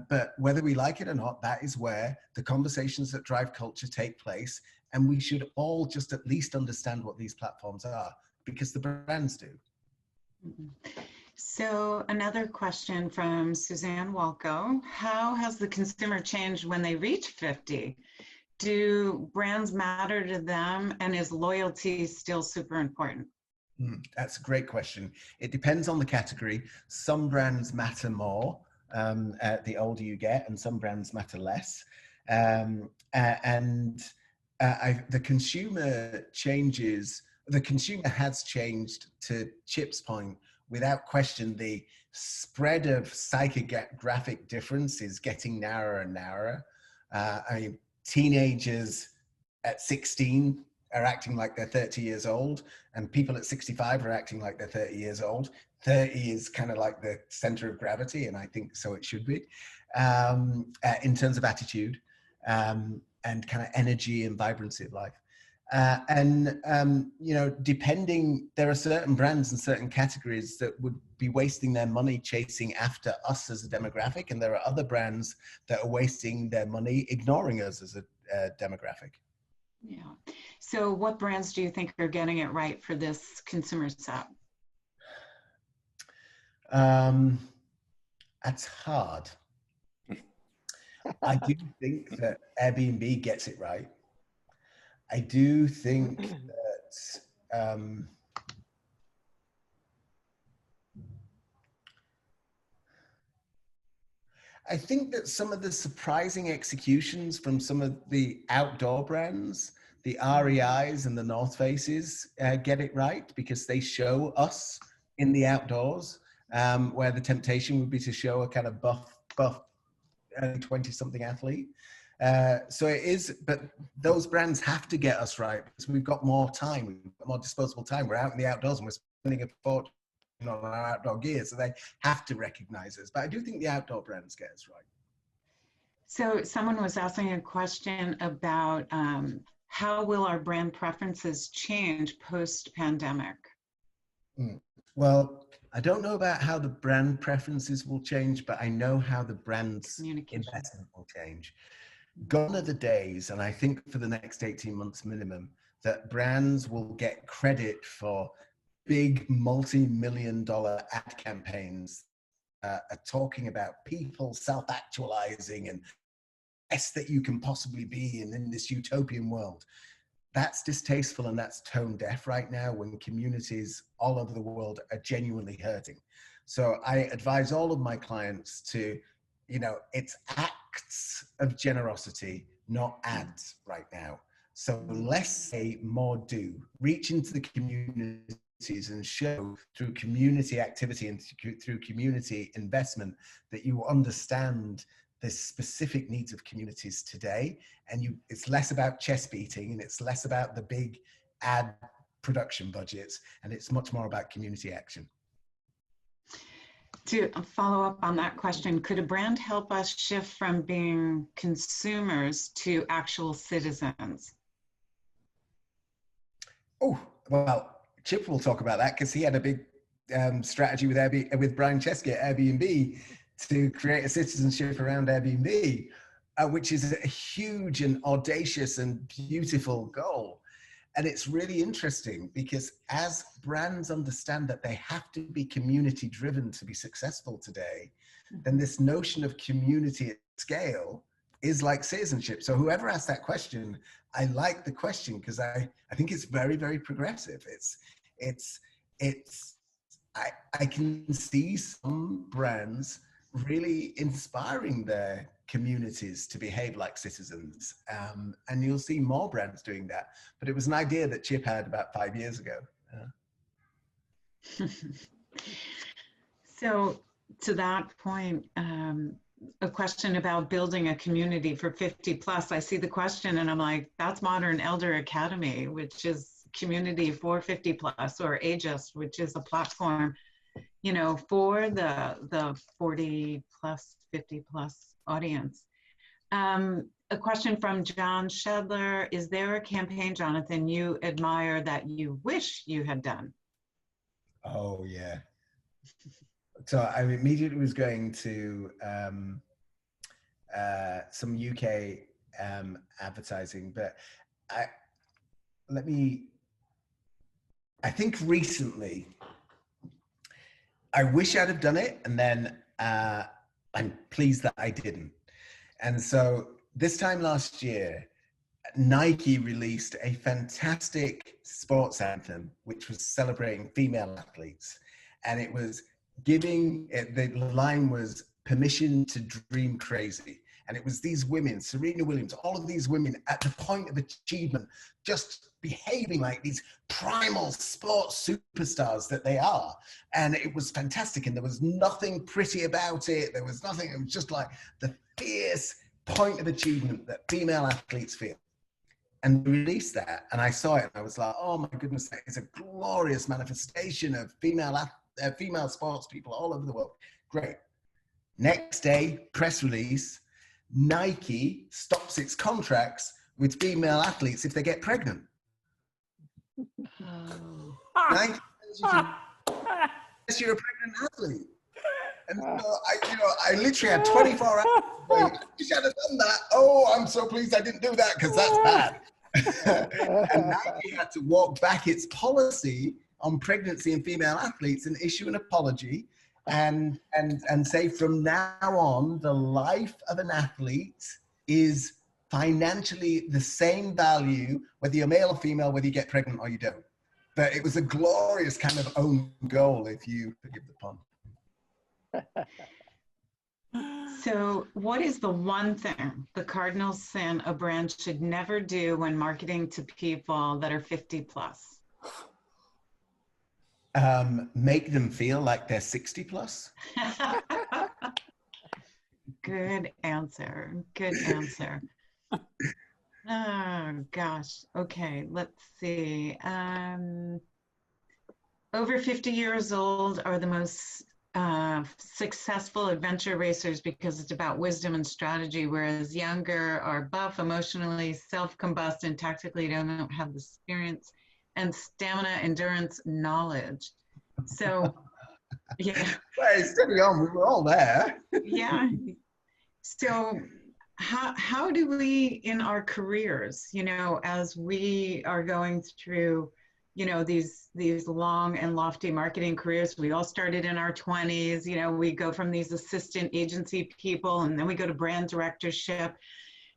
but whether we like it or not, that is where the conversations that drive culture take place, and we should all just at least understand what these platforms are, because the brands do. So another question from Suzanne Walco: how has the consumer changed when they reach 50? Do brands matter to them, and is loyalty still super important? That's a great question. It depends on the category. Some brands matter more the older you get, and some brands matter less. The consumer changes. The consumer has changed, to Chip's point, without question. The spread of psychographic difference is getting narrower and narrower. I mean, teenagers at 16 are acting like they're 30 years old, and people at 65 are acting like they're 30 years old. 30 is kind of like the center of gravity, and I think so it should be, in terms of attitude, and kind of energy and vibrancy of life. You know, depending, there are certain brands and certain categories that would be wasting their money chasing after us as a demographic, and there are other brands that are wasting their money ignoring us as a demographic. Yeah. So what brands do you think are getting it right for this consumer set? That's hard. I do think that Airbnb gets it right. I do think that I think that some of the surprising executions from some of the outdoor brands, the REIs and the North Faces, get it right, because they show us in the outdoors, where the temptation would be to show a kind of buff 20-something athlete. So it is, but those brands have to get us right, because we've got more time, we've got more disposable time. We're out in the outdoors and we're spending a fortune on our outdoor gear, so they have to recognize us. But I do think the outdoor brands get us right. So someone was asking a question about how will our brand preferences change post-pandemic? Well, I don't know about how the brand preferences will change, but I know how the brand's investment will change. Gone are the days, and I think for the next 18 months minimum, that brands will get credit for big multi-million-dollar ad campaigns are talking about people self-actualizing and best that you can possibly be in this utopian world. That's distasteful, and that's tone deaf right now, when communities all over the world are genuinely hurting. So I advise all of my clients to, you know, it's acts of generosity, not ads right now. So less say, more do. Reach into the communities and show through community activity and through community investment that you understand the specific needs of communities today. And it's less about chest beating, and it's less about the big ad production budgets, and it's much more about community action. To follow up on that question, could a brand help us shift from being consumers to actual citizens? Oh, well, Chip will talk about that, because he had a big strategy with Brian Chesky at Airbnb to create a citizenship around Airbnb, which is a huge and audacious and beautiful goal. And it's really interesting, because as brands understand that they have to be community driven to be successful today, then this notion of community at scale is like citizenship. So whoever asked that question, I like the question, because I think it's very, very progressive. I can see some brands really inspiring their communities to behave like citizens. And you'll see more brands doing that. But it was an idea that Chip had about 5 years ago. So to that point, a question about building a community for 50 plus, I see the question and I'm like, that's Modern Elder Academy, which is community for 50 plus, or Ageist, which is a platform, you know, for the 40 plus, 50 plus audience. A question from John Shedler: is there a campaign, Jonathan, you admire that you wish you had done? Oh yeah. So I immediately was going to some UK advertising, but I think recently, I wish I'd have done it, and then I'm pleased that I didn't. And so this time last year, Nike released a fantastic sports anthem, which was celebrating female athletes. And it was giving, the line was permission to dream crazy. And it was these women, Serena Williams, all of these women at the point of achievement, just behaving like these primal sports superstars that they are. And it was fantastic. And there was nothing pretty about it. There was nothing, it was just like the fierce point of achievement that female athletes feel. And we released that, and I saw it, and I was like, oh my goodness, that is a glorious manifestation of female sports people all over the world. Great. Next day, press release, Nike stops its contracts with female athletes if they get pregnant. Nike says unless you're a pregnant athlete. And so I literally had 24 hours going, I wish I'd have done that. Oh, I'm so pleased I didn't do that because that's bad. And Nike had to walk back its policy on pregnancy and female athletes and issue an apology and say from now on, the life of an athlete is financially the same value, whether you're male or female, whether you get pregnant or you don't. But it was a glorious kind of own goal, if you forgive the pun. So what is the one thing, the cardinal sin a brand should never do when marketing to people that are 50 plus? Make them feel like they're 60 plus. Good answer. Good answer. Oh gosh. Okay, let's see. Over 50 years old are the most successful adventure racers because it's about wisdom and strategy, whereas younger are buff, emotionally self-combust, and tactically don't have the experience and stamina, endurance, knowledge. So, yeah. Hey, steady on, we were all there. Yeah. So how do we, in our careers, as we are going through these long and lofty marketing careers, we all started in our 20s, we go from these assistant agency people, and then we go to brand directorship,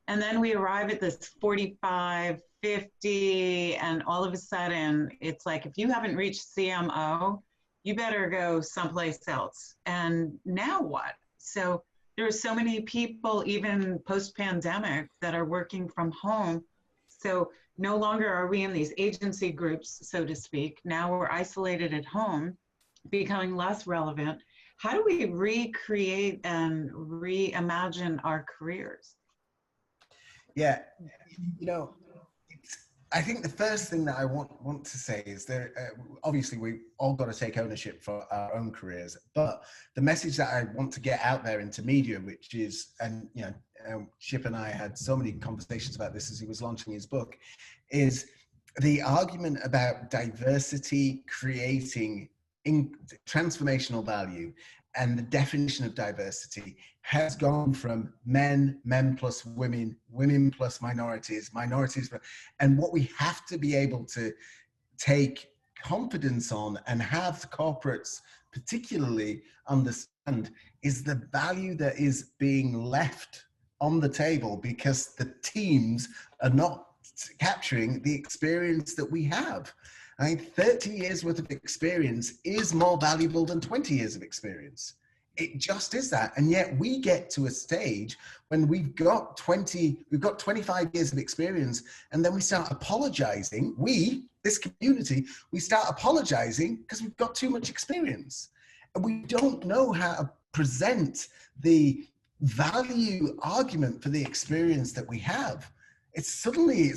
and then we arrive at this 45, 50, and all of a sudden it's like, if you haven't reached CMO, you better go someplace else. And now what? So there are so many people, even post-pandemic, that are working from home. So no longer are we in these agency groups, so to speak. Now we're isolated at home, becoming less relevant. How do we recreate and reimagine our careers? Yeah, I think the first thing that I want to say is that obviously we all got to take ownership for our own careers, but the message that I want to get out there into media, which is, and Chip and I had so many conversations about this as he was launching his book, is the argument about diversity creating transformational value. And the definition of diversity has gone from men plus women, women plus minorities, minorities. And what we have to be able to take confidence on and have corporates particularly understand is the value that is being left on the table because the teams are not capturing the experience that we have. I think 30 years worth of experience is more valuable than 20 years of experience. It just is that. And yet we get to a stage when we've got 25 years of experience, and then we start apologizing. This community, we start apologizing because we've got too much experience. And we don't know how to present the value argument for the experience that we have. It's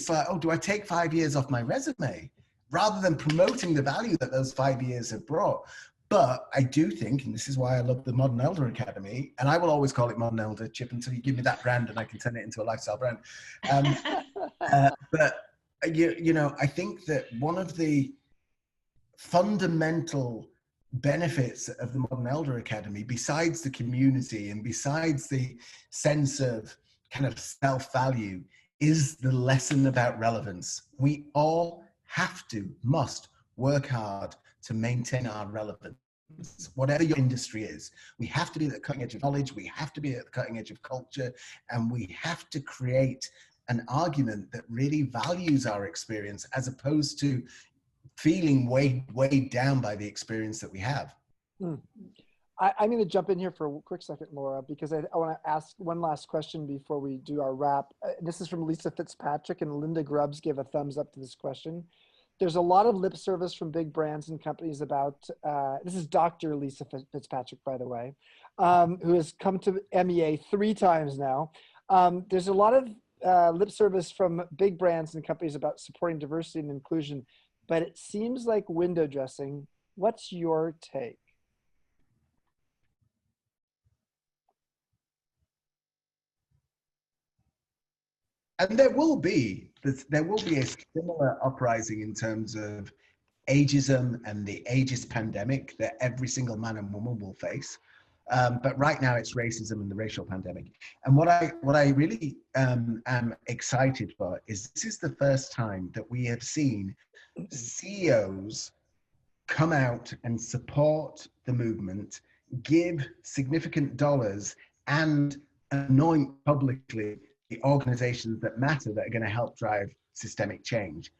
like, oh, do I take 5 years off my resume? Rather than promoting the value that those 5 years have brought. But I do think, and this is why I love the Modern Elder Academy, and I will always call it Modern Elder, Chip, until you give me that brand and I can turn it into a lifestyle brand. But, I think that one of the fundamental benefits of the Modern Elder Academy, besides the community and besides the sense of kind of self-value, is the lesson about relevance. We all must work hard to maintain our relevance, whatever your industry is. We have to be at the cutting edge of knowledge, we have to be at the cutting edge of culture, and we have to create an argument that really values our experience as opposed to feeling weighed down by the experience that we have. I'm going to jump in here for a quick second, Laura, because I want to ask one last question before we do our wrap. This is from Lisa Fitzpatrick, and Linda Grubbs gave a thumbs up to this question. There's a lot of lip service from big brands and companies about, this is Dr. Lisa Fitzpatrick, by the way, who has come to MEA 3 times now, There's a lot of lip service from big brands and companies about supporting diversity and inclusion, but it seems like window dressing. What's your take? And there will be a similar uprising in terms of ageism and the ageist pandemic that every single man and woman will face. But right now it's racism and the racial pandemic. And what I really am excited for is this is the first time that we have seen CEOs come out and support the movement, give significant dollars, and anoint publicly the organizations that matter that are going to help drive systemic change.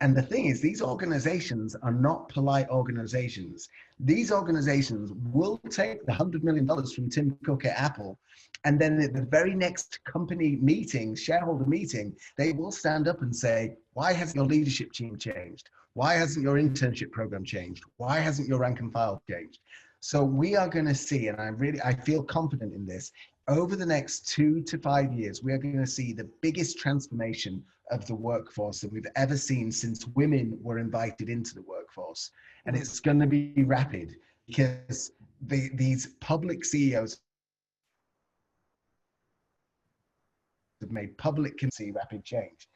And the thing is, these organizations are not polite organizations. These organizations will take the $100 million from Tim Cook at Apple, and then at the very next company meeting, shareholder meeting, they will stand up and say, why hasn't your leadership team changed? Why hasn't your internship program changed? Why hasn't your rank and file changed? So we are going to see, and I feel confident in this, over the next 2 to 5 years, we are going to see the biggest transformation of the workforce that we've ever seen since women were invited into the workforce. And it's going to be rapid because these public CEOs have made public can see rapid change.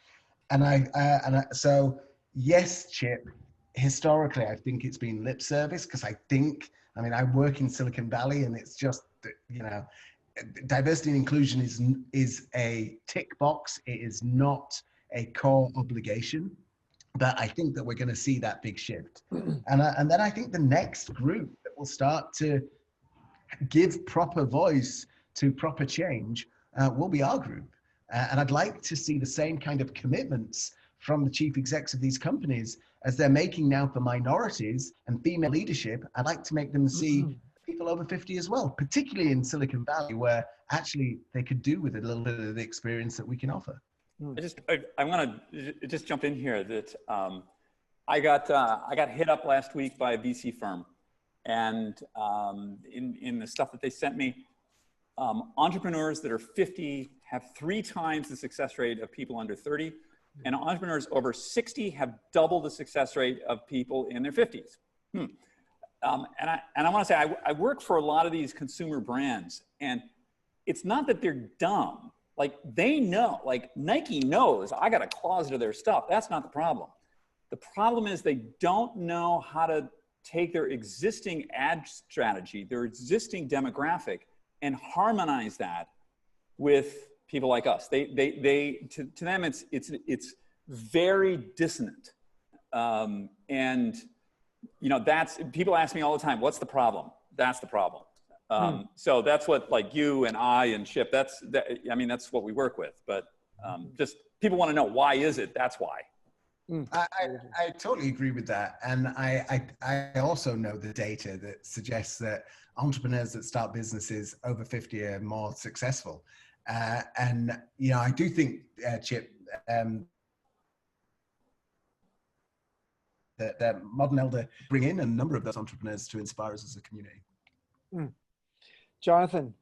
So yes, Chip, historically, I think it's been lip service because I work in Silicon Valley and it's just, diversity and inclusion is a tick box. It is not a core obligation, but I think that we're going to see that big shift. And then I think the next group that will start to give proper voice to proper change will be our group. And I'd like to see the same kind of commitments from the chief execs of these companies as they're making now for minorities and female leadership. I'd like to make them see people over 50 as well, particularly in Silicon Valley, where actually they could do with a little bit of the experience that we can offer. I want to just jump in here that I got hit up last week by a VC firm, and in the stuff that they sent me, entrepreneurs that are 50 have 3 times the success rate of people under 30, and entrepreneurs over 60 have double the success rate of people in their 50s. And I want to say I work for a lot of these consumer brands, and it's not that they're dumb. Like, they know, like Nike knows I got a closet of their stuff. That's not the problem. The problem is they don't know how to take their existing ad strategy, their existing demographic, and harmonize that with people like us. To them, it's very dissonant. And that's, people ask me all the time, what's the problem? That's the problem. So that's what, like, you and I and Chip, that's what we work with. But just people want to know, why is it? That's why. I totally agree with that. And I also know the data that suggests that entrepreneurs that start businesses over 50 are more successful. And, I do think, Chip, that Modern Elder bring in a number of those entrepreneurs to inspire us as a community. Jonathan,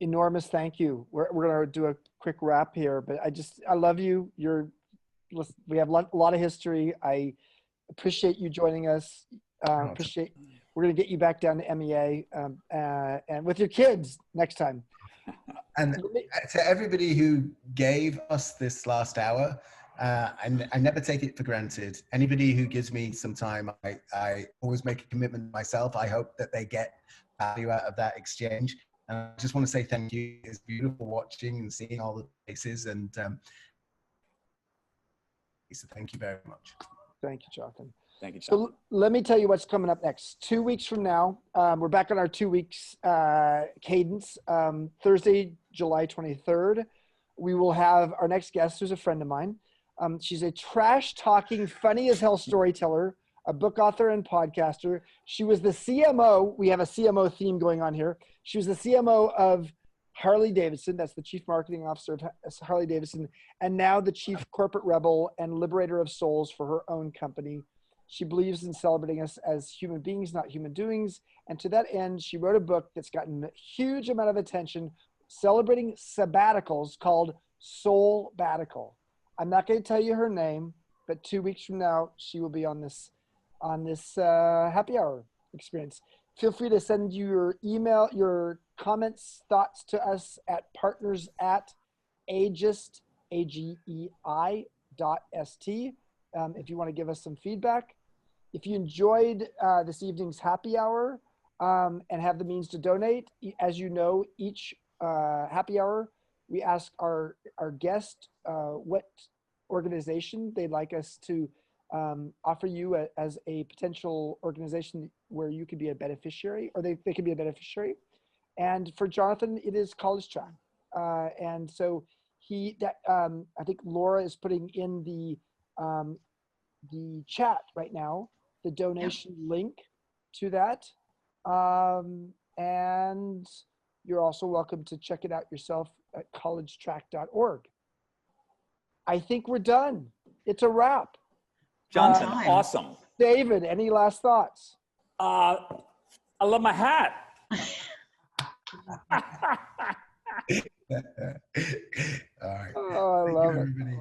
enormous thank you. We're going to do a quick wrap here, but I love you. We have a lot of history. I appreciate you joining us. We're going to get you back down to MEA and with your kids next time. And to everybody who gave us this last hour, I never take it for granted. Anybody who gives me some time, I always make a commitment myself. I hope that they get value out of that exchange. And I just want to say thank you. It's beautiful watching and seeing all the faces. And so thank you very much. Thank you, Jonathan. Thank you, Jonathan. So let me tell you what's coming up next. 2 weeks from now, we're back on our 2 weeks cadence. Thursday, July 23rd, we will have our next guest, who's a friend of mine. She's a trash-talking, funny as hell storyteller, a book author and podcaster. She was the CMO. We have a CMO theme going on here. She was the CMO of Harley Davidson. That's the chief marketing officer of Harley Davidson. And now the chief corporate rebel and liberator of souls for her own company. She believes in celebrating us as human beings, not human doings. And to that end, she wrote a book that's gotten a huge amount of attention celebrating sabbaticals called Soul Batical. I'm not going to tell you her name, but 2 weeks from now, she will be on this happy hour experience. Feel free to send your email, your comments, thoughts to us at partners@ageist, AGEI.st. If you want to give us some feedback. If you enjoyed this evening's happy hour and have the means to donate, as you know, each happy hour, we ask our guest what organization they'd like us to offer you as a potential organization where you could be a beneficiary, or they could be a beneficiary. And for Jonathan, it is College Track. And so I think Laura is putting in the chat right now, the donation link to that. And you're also welcome to check it out yourself at collegetrack.org. I think we're done. It's a wrap. Johnson, awesome. David, any last thoughts? I love my hat. All right. Oh, I love it. Everybody.